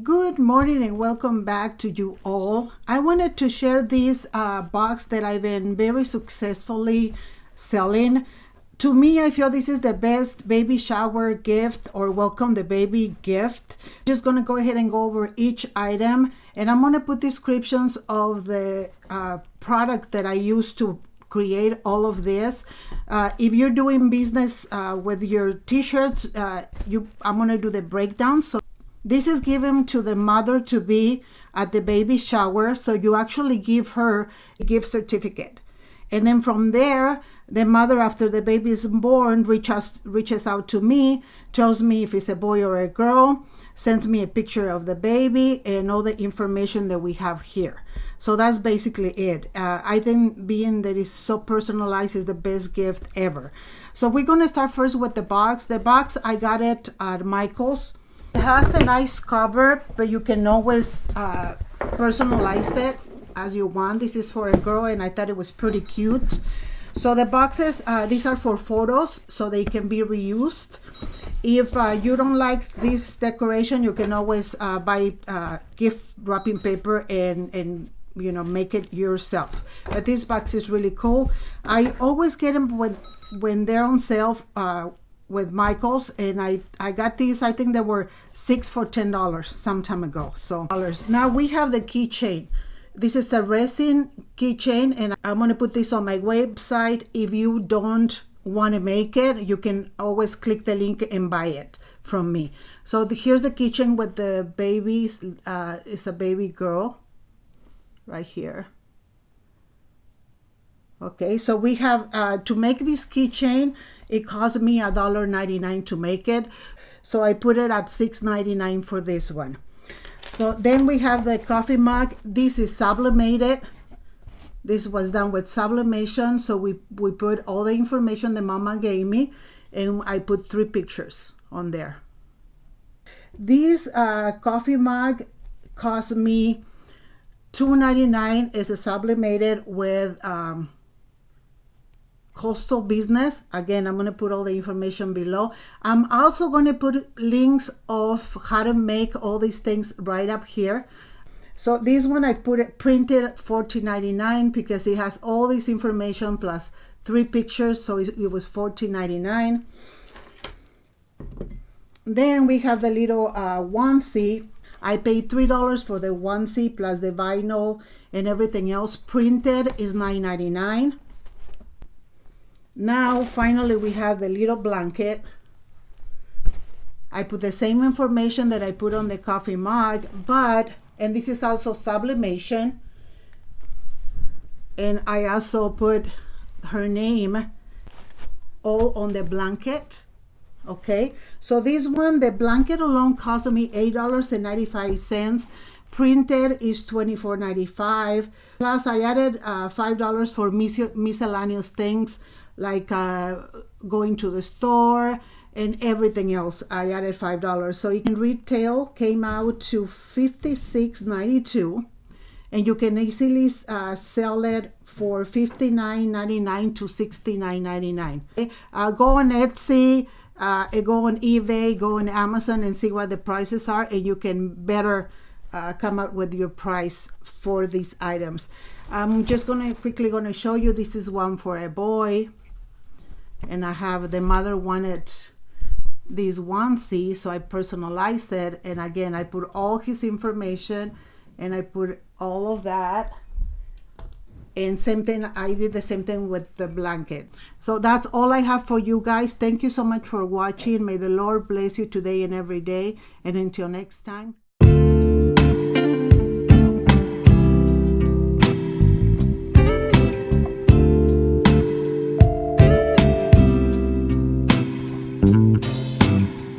Good morning and welcome back to you all. I wanted to share this box that I've been very successfully selling. To me, I feel this is the best baby shower gift or welcome the baby gift. Just gonna go ahead and go over each item, and I'm gonna put descriptions of the product that I use to create all of this. If you're doing business with your t-shirts, I'm gonna do the breakdown. So this is given to the mother-to-be at the baby shower. So you actually give her a gift certificate. And then from there, the mother, after the baby is born, reaches out to me, tells me if it's a boy or a girl, sends me a picture of the baby and all the information that we have here. So that's basically it. I think being that it's so personalized is the best gift ever. So we're going to start first with the box. The box, I got it at Michael's. It has a nice cover, but you can always personalize it as you want. This is for a girl, and I thought it was pretty cute. So the boxes, these are for photos, so they can be reused. If you don't like this decoration, you can always buy gift wrapping paper and you know, make it yourself. But this box is really cool. I always get them when they're on sale with Michael's, and I got these. I think they were 6 for $10 some time ago. So now we have the keychain. This is a resin keychain, and I'm going to put this on my website. If you don't want to make it, you can always click the link and buy it from me. So here's the keychain with the babies. It's a baby girl right here. Okay, so we have to make this keychain, it cost me $1.99 to make it. So I put it at $6.99 for this one. So then we have the coffee mug. This is sublimated. This was done with sublimation. So we put all the information the mama gave me, and I put 3 pictures on there. This coffee mug cost me $2.99. It's a sublimated with coastal business. Again, I'm going to put all the information below. I'm also going to put links of how to make all these things right up here. So this one I put it printed $14.99 because it has all this information plus 3 pictures, so it was $14.99. Then we have the little onesie. I paid $3 for the onesie plus the vinyl and everything else. Printed is $9.99. Now finally we have the little blanket. I put the same information that I put on the coffee mug, and this is also sublimation, and I also put her name all on the blanket. Okay, so this one, the blanket alone cost me $8.95. Printed is $24.95. Plus I added $5 for miscellaneous things like going to the store and everything else. I added $5. So in retail came out to $56.92, and you can easily sell it for $59.99 to $69.99. Okay? Go on Etsy, go on eBay, go on Amazon and see what the prices are, and you can better come up with your price for these items. I'm just quickly gonna show you. This is one for a boy, and I have the mother wanted this onesie, so I personalized it, and again I put all his information and I put all of that. And same thing, I did the same thing with the blanket. So that's all I have for you guys. Thank you so much for watching. May the Lord bless you today and every day, and until next time.